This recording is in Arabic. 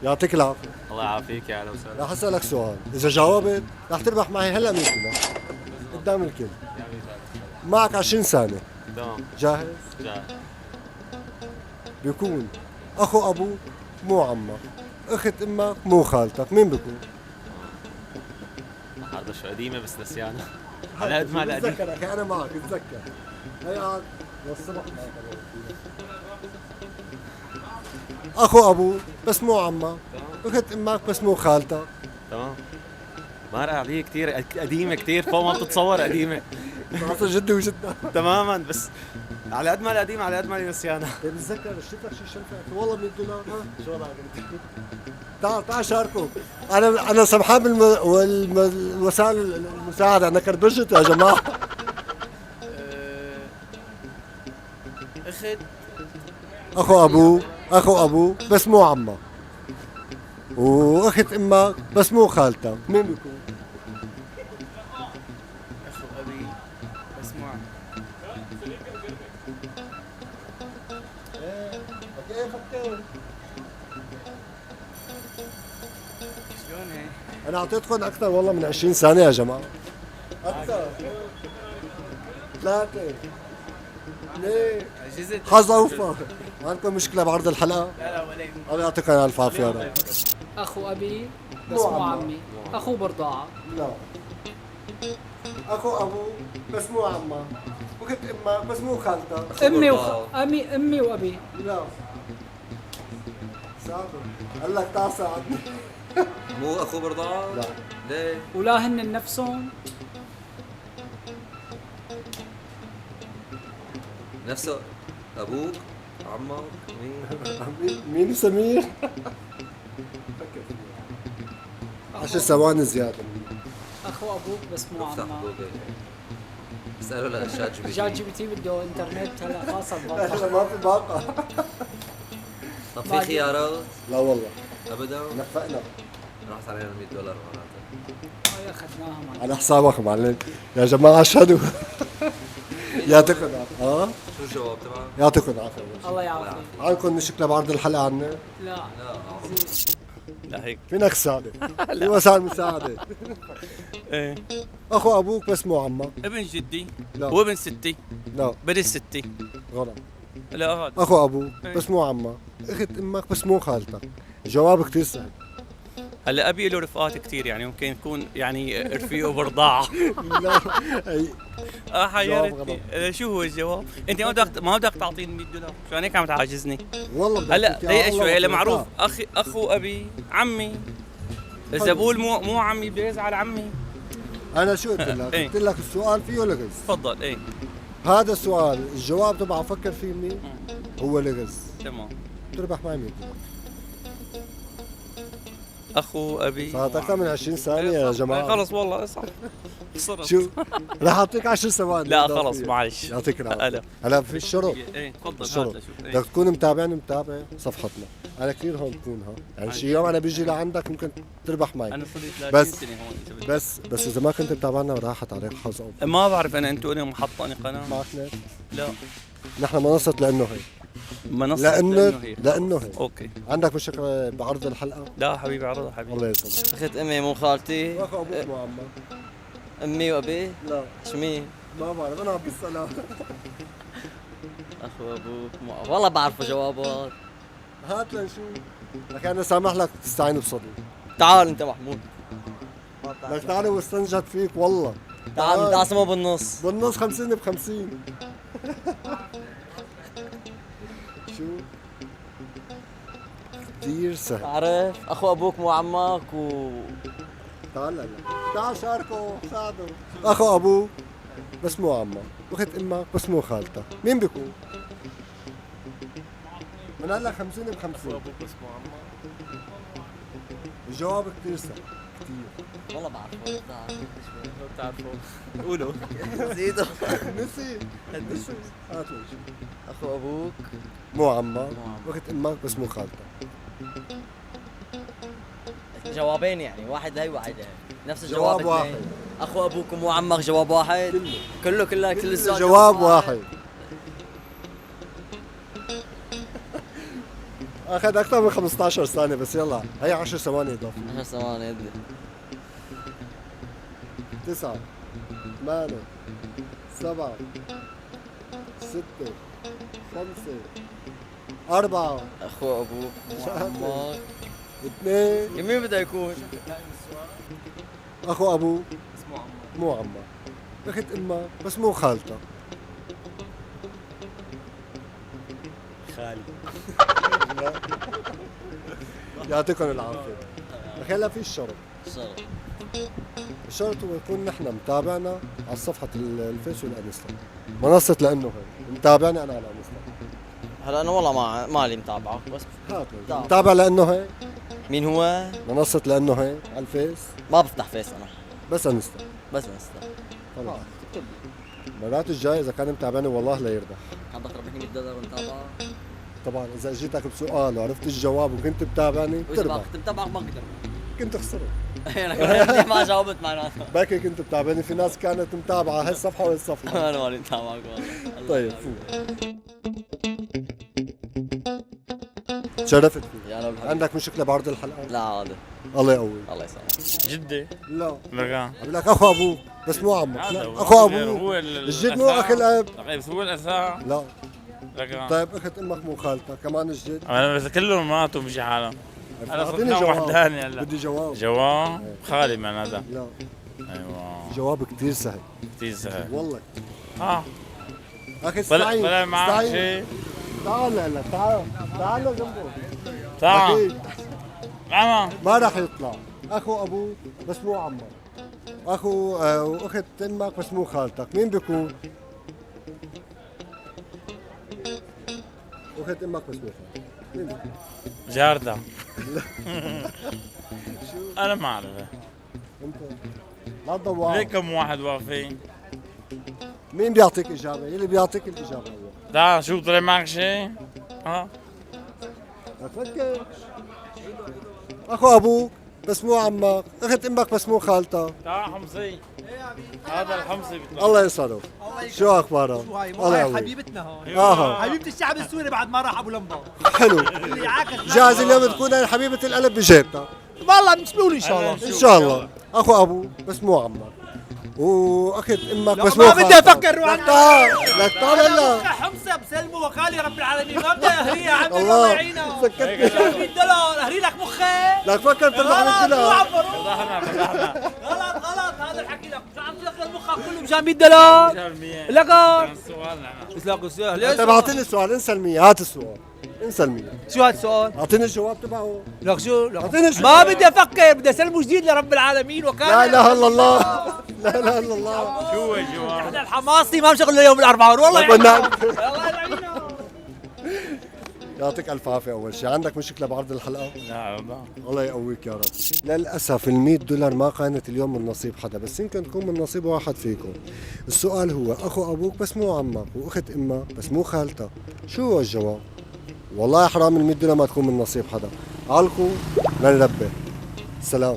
يعطيك العافية. الله يعافيك، يا اهلا وسهلا. راح اسألك سؤال، إذا جاوبت راح تربح معي هلا 100 دولار قدام الكل. معك 20 ثانية. تمام. جاهز؟ جاهز. بيكون أخو أبوك مو عمك، أخت أمك مو خالتك، مين بيكون؟ هذا شو قديمة بس نسيانة. على قد ما قديم. بتذكرك أنا معك، اتذكر. هي قاعد والصبح معك. أخو أبوك بس مو عمك، أخت أمك بس مو خالتك. تمام. مر علي كثير قديمة، كثير فوق ما بتتصور قديمة. خلاص جدي وجدك. تماما، بس على قد ما القديمة على قد ما نسيانة. بتذكر اشتريت شيء شنطة والله 100 دولار. ها شو رايك؟ تعال شاركوا. انا سمحان بالوسائل المساعدة، انا كربجت يا جماعة. اخت اخو ابوك بس مو عمك، واخت امك بس مو خالتك، مين بيكون؟ اخو ابي بس مو عم. شلون هيك؟ انا اعطيتكم اكثر والله من 20 ثانية يا جماعة. اكثر. 3 2 عجزت. حظ اوفر. عندكم مشكلة بعرض الحلقة؟ لا ولا يهمك. الله يعطيكم الف عافية. اخو ابي بس مو عمي، اخو برضاعه. لا. اخو ابوك بس مو عمك، اخت امك بس مو خالتك. امي وابي. لا. ساعده. قال لك تعال ساعدني. مو اخو برضاعه؟ لا. ليه؟ ولا هن نفسهم. نفسه ابوك عمك مين؟ مين سمير؟ 10 ثواني زيادة. اخو ابوك بس مو افتح عمك. جوجل. اساله لشات جي بي جات تي. جي بي تي بده انترنت هلا خاصه لا ببطل. ما في باقة. طب في خيارات؟ لا والله ابدا؟ نفقنا راحت علينا 100 دولار معناتها. هاي اخذناها معنا. على حسابك معلم يا جماعة. اشهدوا. يعطيكم العافية. شو الجواب تبعك؟ يعطيكم العافية. الله يعافيك. عندكم مشكلة بعرض الحلقة عنا؟ لا لا لا هيك. فينك تساعدة. في وسائل مساعدة. ايه. اخو ابوك بس مو عمك. ابن جدي لا. وابن ستي. لا بنت ستي. غلط. لا هذا. اخو ابوك إيه. بس مو عمك، اخت امك بس مو خالتك. الجواب كثير سهل. هلا ابي له رفقات كثير، يعني ممكن يكون يعني رفيقه برضاعه. لا هي حيرتني. شو هو الجواب؟ انت ما بدك تعطيني 100 دولار، شو هيك عم تعاجزني؟ والله بدك هلا تحكي على دقيقة الله شوي، هلا وتركها. معروف اخو ابي عمي. اذا حلو. بقول مو عمي بده يزعل عمي. انا شو قلت لك؟ إيه. قلت لك السؤال فيه لغز. تفضل. ايه هذا السؤال الجواب تبعه فكر فيه منيح، هو لغز. تمام. تربح معي 100 دولار. اخو ابي صارت اكثر من 20 ثانية يا جماعة. خلص والله صح. خسرت. شو؟ رح اعطيك 10 ثواني. لا خلص معلش. يعطيك العافية. هلا. هلا في الشرط. ايه تفضل. الشرط هذا شوف. بدك تكون متابع صفحتنا. انا كثير هون بكون ها، يعني شي يوم انا بيجي لعندك ممكن تربح معي. انا صرت 30 بس- سنة هون. بس اذا ما كنت متابعنا راحت عليك حظ أوفر. ما بعرف انا انتوا انا محطة انا قناة. معك نت؟ لا نحن منصة لانه هيك. منصة لانه هيك. اوكي. عندك مشكلة بعرض الحلقة؟ لا حبيبي عرضها حبيبي. الله يسلمك. اخت امي مو خالتي. واخو ابوك مو عمك؟ امي وابي. لا شو مين؟ ما بعرف، انا عم بسألها. اخو ابوك مو والله بعرفه جوابات. هات لنشوف. لك انا سامح لك تستعين بصديق. تعال انت محمود. لك تعال واستنجد فيك والله. تعال نتقاسمه بالنص. بالنص 50 ب 50. شو؟ كثير سهل. تعرف اخو ابوك مو عمك تعال هلا. تعال شاركوا ساعدوا. اخو ابوك بس مو عمك، واخت امك بس مو خالتك، مين بيكون؟ من هلا 50 ب 50. ابوك بس مو عمك. الجواب كثير سهل كثير. والله بعرفه. لو بتعرفوا قولوا. زيدوا. نسي هات ونشوف. اخو ابوك مو عمك، مو عمك. واخت امك بس مو خالتك. جوابين يعني، واحد هي وواحد هي. نفس جواب الجواب واحد. اثنين. اخو ابوك ومو عمك جواب واحد. كله كل السؤال جواب واحد. اخذ اكثر من 15 ثانية بس يلا هي 10 ثواني اضافة. 10 ثواني يدي 9 8 7 6 5 4 اخو ابوك عمك 2 مين بده يكون؟ اخو ابوك اسمه عمار. مو عمك، اخت امك بس مو خالتك. خالي. يعطيكم العافية. اخي هلا في الشرط. شرط. الشرط هو يكون نحن متابعنا على صفحة الفيس والانستا. منصة لانه هيك، متابعنا انا على الانستا. هلا انا والله ما لي متابعه بس هات طبعا. متابع لانه هيك، مين هو؟ منصة لانه هيك على الفيس ما بفتح فيس انا بس انستا. بس انستا. خلص. مرات الجاي اذا كان متابعني والله لا يربح. حضرتك ربحني $100 ونتابعه. طبعا اذا اجيتك بسؤال وعرفت الجواب وكنت متابعني واذا بتربح، كنت متابعك ما بقدر. كنت خسرت. انا ما جاوبت معناته. باكي كنت متابعني، في ناس كانت متابعة هاي الصفحة وهي الصفحة. انا مالي متابعك والله. طيب فوق. تشرفت فيك. يا رب حبيبي. عندك مشكلة بعرض الحلقة؟ لا عادي. الله يقوي. الله يسلمك. جدة لا برقان. بقول لك اخو ابوك بس مو عمك. هذا لا هو. اخو ابوك. هو الجد مو اخي الاب. بس هو الأساس. لا برقان. طيب اخت امك مو خالتك كمان الجد. انا بس كلهم ماتوا مشي حالهم. انا صرت أعطيني نوع جواب. وحداني هلا. بدي جواب. جواب خالي معناتها. لا ايوه جواب كثير سهل كثير سهل. والله. اه اخي طلع استعين. طلع معك استعين. شيء. تعال هلا تعال تعال جنبه. تعال أكيد. ماما ما راح يطلع. اخو ابوك بس مو عمك. اخو واخت امك بس مو خالتك، مين بيكون؟ واخت امك بس مو خالتك، مين بيكون؟ جاردة. انا ما اعرفه. انت لا تدور. ليه كم واحد واقفين؟ مين بيعطيك اجابه؟ يلي بيعطيك الاجابه هو. تعال شو طلع معك شيء؟ ها؟ لا تفكر. اخو ابوك بس مو عمك، اخت امك بس مو خالتك. تعال حمصي. هذا الحمصي بيطلع. الله يسعدك. شو اخبارك؟ شو هاي؟ الله هاي يقويك. حبيبتنا هاي اها حبيبة الشعب السوري بعد ما راح ابو لمبا حلو. اللي عاكس جاهز اليوم تكون هاي حبيبه القلب بجيبتك. والله بنسمعوا ان شاء الله. ان شاء الله. اخو ابوك بس مو عمك، واخت امك لا، بس ما مو بدي خالتك. أفكر، روح لك تعال لك تعال هلا. حمصه بسلموا وكالي رب العالمين ما بدي اهريها عمي الله. الله يعينها سكتني. $100 اهري لك مخي لك فكر تربح غلط من مو كلها. عبروا فتحنا فتحنا. غلط هذا الحكي لك مش عم تدخل مخك كله مشان $100 لك كان السؤال نحن. اسلاك السؤال انت ليش بعطيني السؤال، انسى المية، هات السؤال انسى المية. شو هذا السؤال؟ اعطيني الجواب تبعه. لك شو؟ أعطيني شو. ما بدي افكر بدي اسلمه جديد لرب العالمين وكالي لا اله الا الله. لا اله الا الله. شو هو الجواب؟ احنا الحماصي ما مشغل يوم الاربعاء والله كنا- الله يعيننا يعطيك الف عافيه. اول شيء عندك مشكله بعرض الحلقه؟ لا لا. الله يقويك يا رب. للاسف $100 ما كانت اليوم من نصيب حدا، بس يمكن تكون من نصيب واحد فيكم. السؤال هو اخو ابوك بس مو عمك، واخت امك بس مو خالتك، شو هو الجواب؟ والله حرام $100 ما تكون من نصيب حدا. عالكم لنربي. سلام.